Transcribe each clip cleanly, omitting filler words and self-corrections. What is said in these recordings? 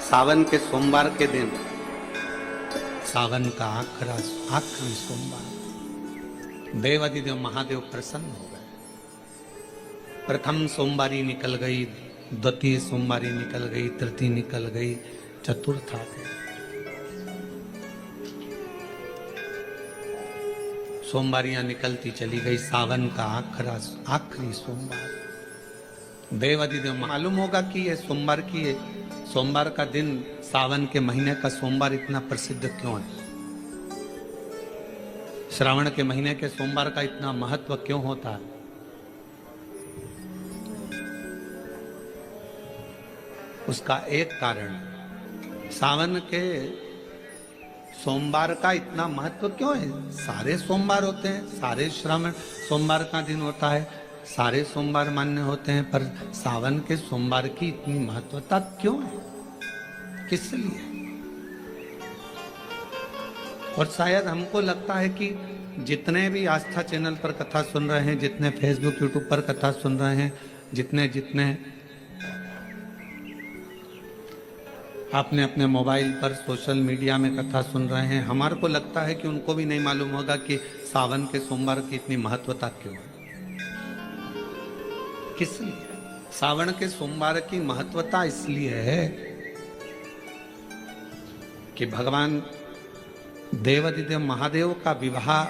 सावन के सोमवार के दिन, सावन का आखिरी सोमवार, देवादिदेव महादेव प्रसन्न हो गए। प्रथम सोमवारी निकल गई, द्वितीय सोमवारी निकल गई, तृतीय निकल गई, चतुर्थ आ गई। सोमवारियां निकलती चली गई। सावन का आखिरी सोमवार, देवादिदेव मालूम होगा कि ये सोमवार की है। सोमवार का दिन, सावन के महीने का सोमवार इतना प्रसिद्ध क्यों है? श्रावण के महीने के सोमवार का इतना महत्व क्यों होता है? उसका एक कारण, सावन के सोमवार का इतना महत्व क्यों है? सारे सोमवार होते हैं, सारे श्रावण सोमवार का दिन होता है, सारे सोमवार मान्य होते हैं, पर सावन के सोमवार की इतनी महत्वता क्यों है? किस लिए? और शायद हमको लगता है कि जितने भी आस्था चैनल पर कथा सुन रहे हैं, जितने फेसबुक यूट्यूब पर कथा सुन रहे हैं, जितने आपने अपने मोबाइल पर सोशल मीडिया में कथा सुन रहे हैं, हमारे को लगता है कि उनको भी नहीं मालूम होगा कि सावन के सोमवार की इतनी महत्वता क्यों है। किस लिए? सावन के सोमवार की महत्वता इसलिए है कि भगवान देवादिदेव महादेव का विवाह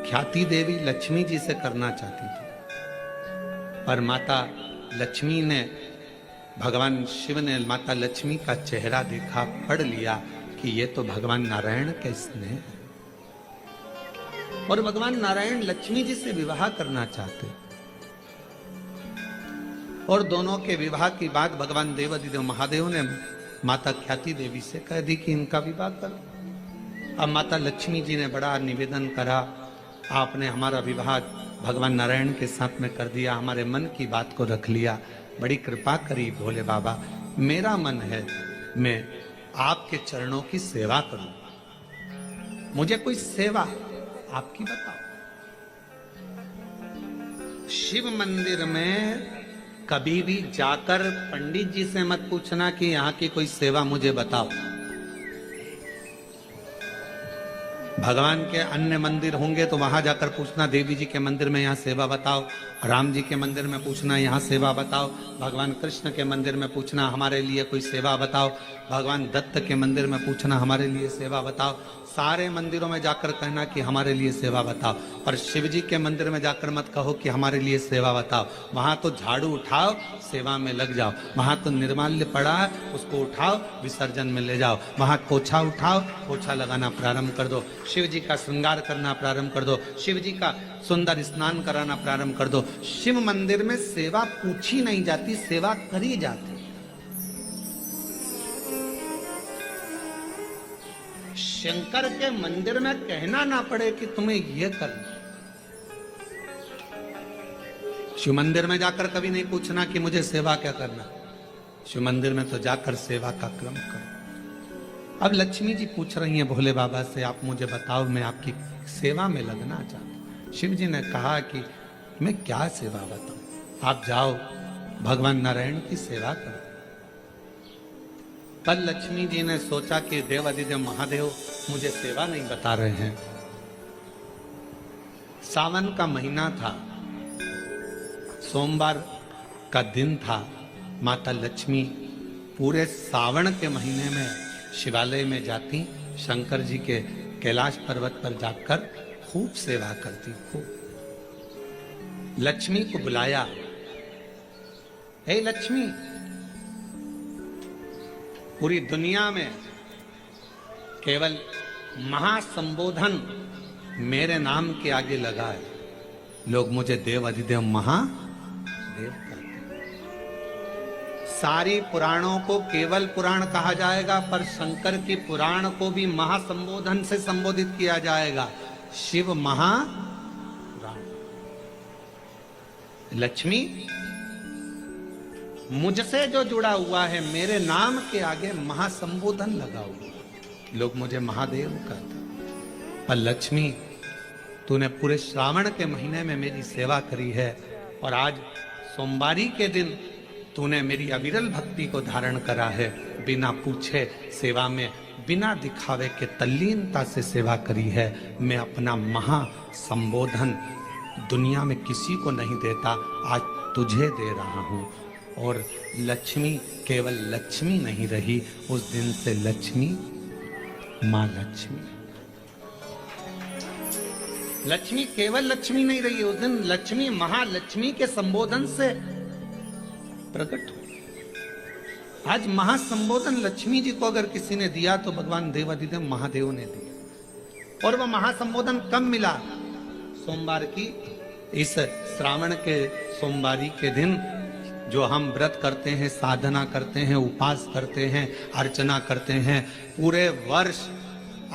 ख्याति देवी लक्ष्मी जी से करना चाहती थी, पर माता लक्ष्मी ने, भगवान शिव ने माता लक्ष्मी का चेहरा देखा, पढ़ लिया कि ये तो भगवान नारायण के स्नेह है, और भगवान नारायण लक्ष्मी जी से विवाह करना चाहते। और दोनों के विवाह की बात भगवान देवादिदेव महादेव ने माता ख्याति देवी से कह दी कि इनका विवाह करो। अब माता लक्ष्मी जी ने बड़ा निवेदन करा, आपने हमारा विवाह भगवान नारायण के साथ में कर दिया, हमारे मन की बात को रख लिया, बड़ी कृपा करी भोले बाबा। मेरा मन है मैं आपके चरणों की सेवा करूं, मुझे कोई सेवा आपकी बताओ। शिव मंदिर में कभी भी जाकर पंडित जी से मत पूछना कि यहाँ की कोई सेवा मुझे बताओ। भगवान के अन्य मंदिर होंगे तो वहां जाकर पूछना, देवी जी के मंदिर में यहाँ सेवा बताओ, राम जी के मंदिर में पूछना यहाँ सेवा बताओ, भगवान कृष्ण के मंदिर में पूछना हमारे लिए कोई सेवा बताओ, भगवान दत्त के मंदिर में पूछना हमारे लिए सेवा बताओ। सारे मंदिरों में जाकर कहना कि हमारे लिए सेवा बताओ, पर शिव जी के मंदिर में जाकर मत कहो कि हमारे लिए सेवा बताओ। वहां तो झाड़ू उठाओ, सेवा में लग जाओ। वहां तो निर्माल्य पड़ा है, उसको उठाओ, विसर्जन में ले जाओ। वहां पोछा उठाओ, पोछा लगाना प्रारंभ कर दो, शिव जी का श्रृंगार करना प्रारंभ कर दो, शिव जी का सुंदर स्नान कराना प्रारंभ कर दो। शिव मंदिर में सेवा पूछी नहीं जाती, सेवा करी जाती। शंकर के मंदिर में कहना ना पड़े कि तुम्हें यह करना। शिव मंदिर में जाकर कभी नहीं पूछना कि मुझे सेवा क्या करना। शिव मंदिर में तो जाकर सेवा का क्रम करो। अब लक्ष्मी जी पूछ रही हैं भोले बाबा से, आप मुझे बताओ, मैं आपकी सेवा में लगना चाहती हूं। शिव जी ने कहा कि मैं क्या सेवा बताऊं, आप जाओ भगवान नारायण की सेवा करो। कल लक्ष्मी जी ने सोचा कि देवादिदेव महादेव मुझे सेवा नहीं बता रहे हैं। सावन का महीना था, सोमवार का दिन था। माता लक्ष्मी पूरे सावन के महीने में शिवालय में जाती, शंकर जी के कैलाश पर्वत पर जाकर खूब सेवा करती। खूब लक्ष्मी को बुलाया, हे लक्ष्मी, पूरी दुनिया में केवल महासंबोधन मेरे नाम के आगे लगा है। लोग मुझे देव अधिदेव महादेव कहते हैं। सारी पुराणों को केवल पुराण कहा जाएगा, पर शंकर की पुराण को भी महासंबोधन से संबोधित किया जाएगा, शिव महापुराण। लक्ष्मी, मुझसे जो जुड़ा हुआ है, मेरे नाम के आगे महासंबोधन लगा हुआ, लोग मुझे महादेव कहते हैं। पर लक्ष्मी, तूने पूरे श्रावण के महीने में मेरी सेवा करी है, और आज सोमवारी के दिन तूने मेरी अविरल भक्ति को धारण करा है, बिना पूछे सेवा में, बिना दिखावे के तल्लीनता से सेवा करी है। मैं अपना महा संबोधन दुनिया में किसी को नहीं देता, आज तुझे दे रहा हूं। और लक्ष्मी केवल लक्ष्मी नहीं रही, उस दिन से लक्ष्मी मां लक्ष्मी। लक्ष्मी केवल लक्ष्मी नहीं रही, उस दिन लक्ष्मी महालक्ष्मी के संबोधन से प्रकट हो। आज महासंबोधन लक्ष्मी जी को अगर किसी ने दिया तो भगवान देवाधिदेव महादेव ने दिया। और वह महासंबोधन कब मिला? सोमवार की इस श्रावण के सोमवारी के दिन जो हम व्रत करते हैं, साधना करते हैं, उपास करते हैं, अर्चना करते हैं। पूरे वर्ष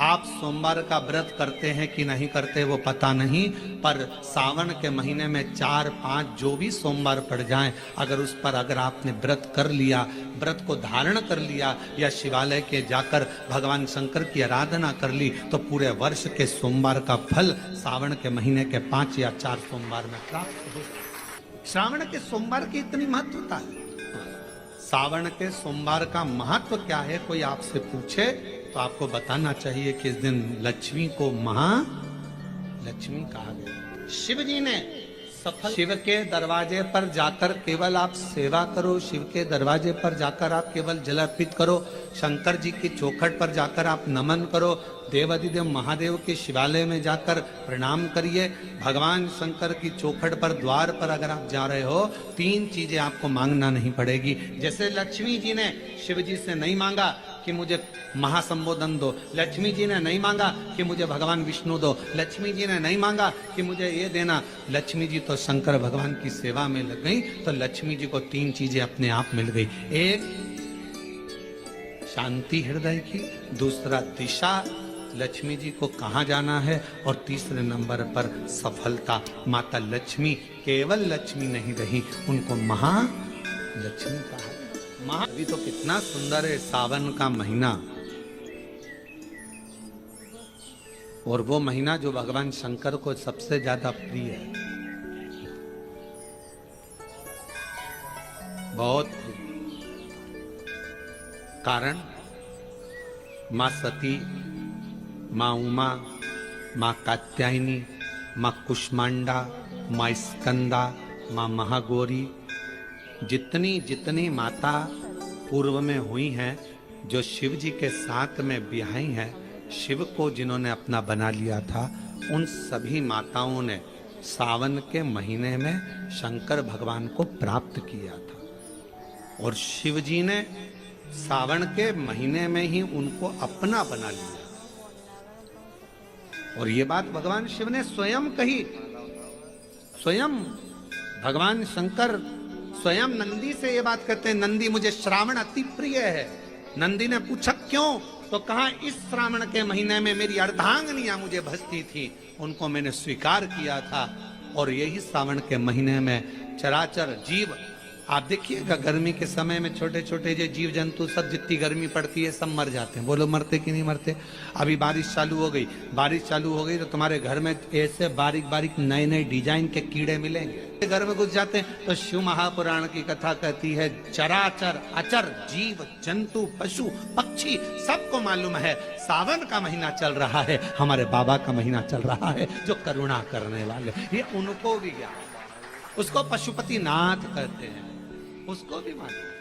आप सोमवार का व्रत करते हैं कि नहीं करते वो पता नहीं, पर सावन के महीने में 4-5 जो भी सोमवार पड़ जाएं, अगर उस पर अगर आपने व्रत कर लिया, व्रत को धारण कर लिया या शिवालय के जाकर भगवान शंकर की आराधना कर ली, तो पूरे वर्ष के सोमवार का फल सावन के महीने के 5 या 4 सोमवार में प्राप्त हो। श्रावण के सोमवार की इतनी महत्वता है। सावन के सोमवार का महत्व क्या है, कोई आपसे पूछे तो आपको बताना चाहिए कि इस दिन लक्ष्मी को महालक्ष्मी कहा गया। शिव जी ने शिव के दरवाजे पर जाकर केवल आप सेवा करो, शिव के दरवाजे पर जाकर आप केवल जल अर्पित करो, शंकर जी की चौखट पर जाकर आप नमन करो, देवाधिदेव महादेव के शिवालय में जाकर प्रणाम करिए। भगवान शंकर की चौखट पर द्वार पर अगर आप जा रहे हो, 3 चीजें आपको मांगना नहीं पड़ेगी। जैसे लक्ष्मी जी ने शिव जी से नहीं मांगा कि मुझे महासंबोधन दो, लक्ष्मी जी ने नहीं मांगा कि मुझे भगवान विष्णु दो, लक्ष्मी जी ने नहीं मांगा कि मुझे ये देना। लक्ष्मी जी तो शंकर भगवान की सेवा में लग गई, तो लक्ष्मी जी को 3 चीजें अपने आप मिल गई। एक शांति हृदय की, दूसरा दिशा लक्ष्मी जी को कहाँ जाना है, और तीसरे नंबर पर सफलता। माता लक्ष्मी केवल लक्ष्मी नहीं रही, उनको महालक्ष्मी कहा। अभी तो कितना सुंदर है सावन का महीना, और वो महीना जो भगवान शंकर को सबसे ज्यादा प्रिय है, बहुत कारण मां सती, मां उमा, मां कात्यायनी, मां कुष्मांडा, मां स्कंदा, मां महागौरी, जितनी जितनी माता पूर्व में हुई हैं, जो शिव जी के साथ में ब्याही हैं, शिव को जिन्होंने अपना बना लिया था, उन सभी माताओं ने सावन के महीने में शंकर भगवान को प्राप्त किया था। और शिव जी ने सावन के महीने में ही उनको अपना बना लिया। और ये बात भगवान शिव ने स्वयं कही। स्वयं भगवान शंकर स्वयं नंदी से ये बात कहते हैं, नंदी मुझे श्रावण अति प्रिय है। नंदी ने पूछा क्यों, तो कहा इस श्रावण के महीने में मेरी अर्धांगिनियां मुझे भजती थी, उनको मैंने स्वीकार किया था। और यही श्रावण के महीने में चराचर जीव, आप देखिएगा गर्मी के समय में छोटे छोटे जो जीव जंतु सब, जितनी गर्मी पड़ती है सब मर जाते हैं। बोलो मरते कि नहीं मरते? अभी बारिश चालू हो गई, बारिश चालू हो गई तो तुम्हारे घर में ऐसे बारीक बारीक नए नए डिजाइन के कीड़े मिलेंगे। घर में घुस जाते हैं तो शिव महापुराण की कथा कहती है, चराचर अचर जीव जंतु पशु पक्षी सबको मालूम है सावन का महीना चल रहा है, हमारे बाबा का महीना चल रहा है जो करुणा करने वाले, ये उनको भी ज्ञान। उसको पशुपति नाथ कहते हैं, उसको भी मालूम।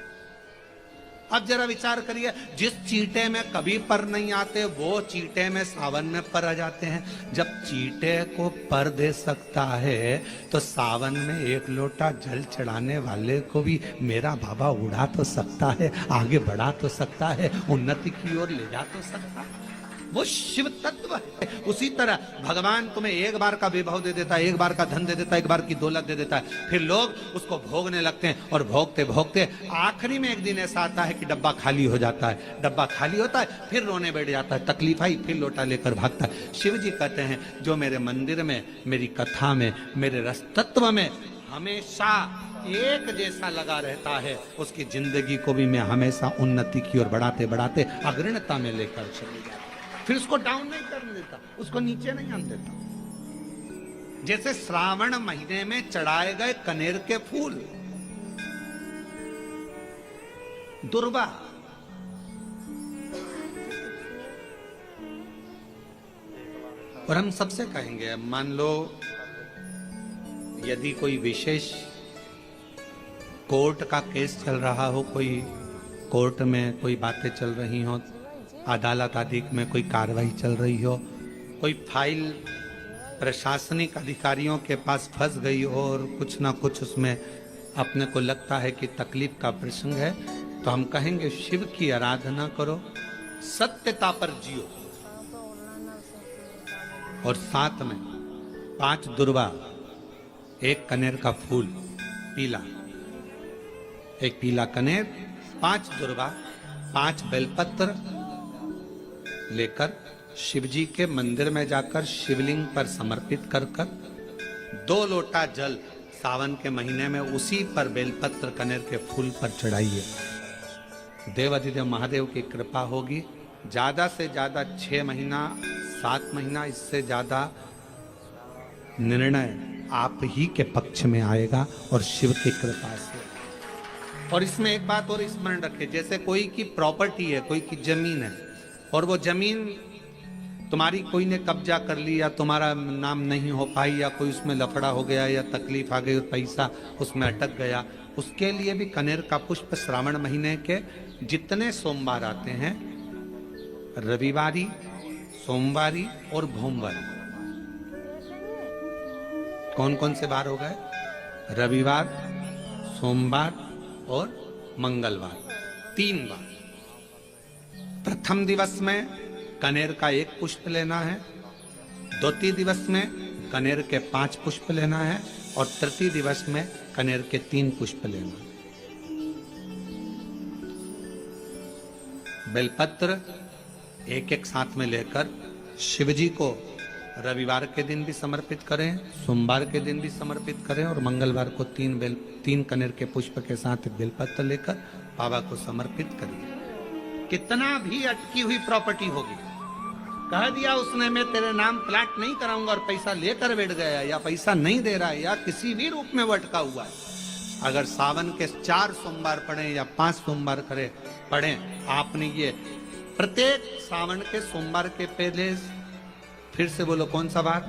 अब जरा विचार करिए, जिस चींटे में कभी पर नहीं आते वो चींटे में सावन में पर आ जाते हैं। जब चींटे को पर दे सकता है तो सावन में 1 लोटा जल चढ़ाने वाले को भी मेरा बाबा उड़ा तो सकता है, आगे बढ़ा तो सकता है, उन्नति की ओर ले जा तो सकता है। वो शिव तत्व है। उसी तरह भगवान तुम्हें एक बार का विभव दे देता है, एक बार का धन दे देता है, एक बार की दौलत दे देता है, फिर लोग उसको भोगने लगते हैं और भोगते भोगते आखिरी में एक दिन ऐसा आता है कि डब्बा खाली हो जाता है। डब्बा खाली होता है, फिर रोने बैठ जाता है, तकलीफ आई, फिर लोटा लेकर भागता है। शिव जी कहते हैं जो मेरे मंदिर में, मेरी कथा में, मेरे रस तत्व में हमेशा एक जैसा लगा रहता है, उसकी जिंदगी को भी मैं हमेशा उन्नति की ओर बढ़ाते बढ़ाते अग्रणता में लेकर चले जाता, फिर उसको डाउन नहीं करने देता, उसको नीचे नहीं आने देता। जैसे श्रावण महीने में चढ़ाए गए कनेर के फूल, दुर्वा। और हम सबसे कहेंगे, मान लो यदि कोई विशेष कोर्ट का केस चल रहा हो, कोई कोर्ट में कोई बातें चल रही हो, अदालत आदि में कोई कार्रवाई चल रही हो, कोई फाइल प्रशासनिक अधिकारियों के पास फंस गई हो और कुछ ना कुछ उसमें अपने को लगता है कि तकलीफ का प्रसंग है, तो हम कहेंगे शिव की आराधना करो, सत्यता पर जियो, और साथ में 5 दुर्वा, 1 कनेर का फूल पीला, 1 पीला कनेर, 5 दुर्वा, 5 बेलपत्र लेकर शिव जी के मंदिर में जाकर शिवलिंग पर समर्पित कर 2 लोटा जल सावन के महीने में उसी पर बेलपत्र कनेर के फूल पर चढ़ाइए। देवाधिदेव महादेव की कृपा होगी। ज्यादा से ज्यादा 6 महीना 7 महीना, इससे ज्यादा निर्णय आप ही के पक्ष में आएगा और शिव की कृपा से। और इसमें एक बात और स्मरण रखें, जैसे कोई की प्रॉपर्टी है, कोई की जमीन है, और वो जमीन तुम्हारी कोई ने कब्जा कर ली या तुम्हारा नाम नहीं हो पाई या कोई उसमें लफड़ा हो गया या तकलीफ आ गई और पैसा उसमें अटक गया, उसके लिए भी कनेर का पुष्प श्रावण महीने के जितने सोमवार आते हैं, रविवारी, सोमवारी और भोमवारी, कौन कौन से बार हो गए? रविवार, सोमवार और मंगलवार, 3 बार। प्रथम दिवस में कनेर का 1 पुष्प लेना है, द्वितीय दिवस में कनेर के 5 पुष्प लेना है, और तृतीय दिवस में कनेर के 3 पुष्प लेना है। बेलपत्र 1-1 साथ में लेकर शिव जी को रविवार के दिन भी समर्पित करें, सोमवार के दिन भी समर्पित करें, और मंगलवार को 3 कनेर के पुष्प के साथ बेलपत्र लेकर बाबा को समर्पित करिए। कितना भी अटकी हुई प्रॉपर्टी होगी, कह दिया उसने मैं तेरे नाम प्लाट नहीं कराऊंगा और पैसा लेकर बैठ गया, या पैसा नहीं दे रहा है, या किसी भी रूप में वो अटका हुआ है, अगर सावन के 4 सोमवार पढ़े या 5 सोमवार पढ़े, आपने ये प्रत्येक सावन के सोमवार के पहले, फिर से बोलो कौन सा बार?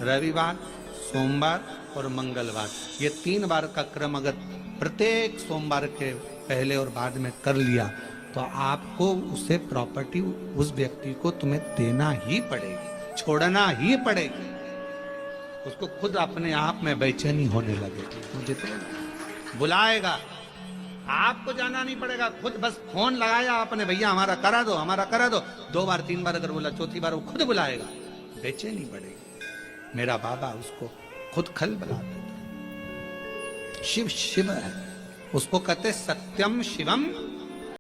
रविवार, सोमवार और मंगलवार, ये 3 बार का क्रम अगर प्रत्येक सोमवार के पहले और बाद में कर लिया, तो आपको उसे प्रॉपर्टी उस व्यक्ति को तुम्हें देना ही पड़ेगी, छोड़ना ही पड़ेगी। उसको खुद अपने आप में बेचैनी होने लगेगी, मुझे तो बुलाएगा, आपको जाना नहीं पड़ेगा, खुद बस फोन लगाया आपने, भैया हमारा करा दो, हमारा करा दो, 2 बार 3 बार अगर बोला, 4थी बार वो खुद बुलाएगा, बेचैनी पड़ेगी। मेरा बाबा उसको खुद खल बुला देता। शिव शिव है, उसको कहते सत्यम शिवम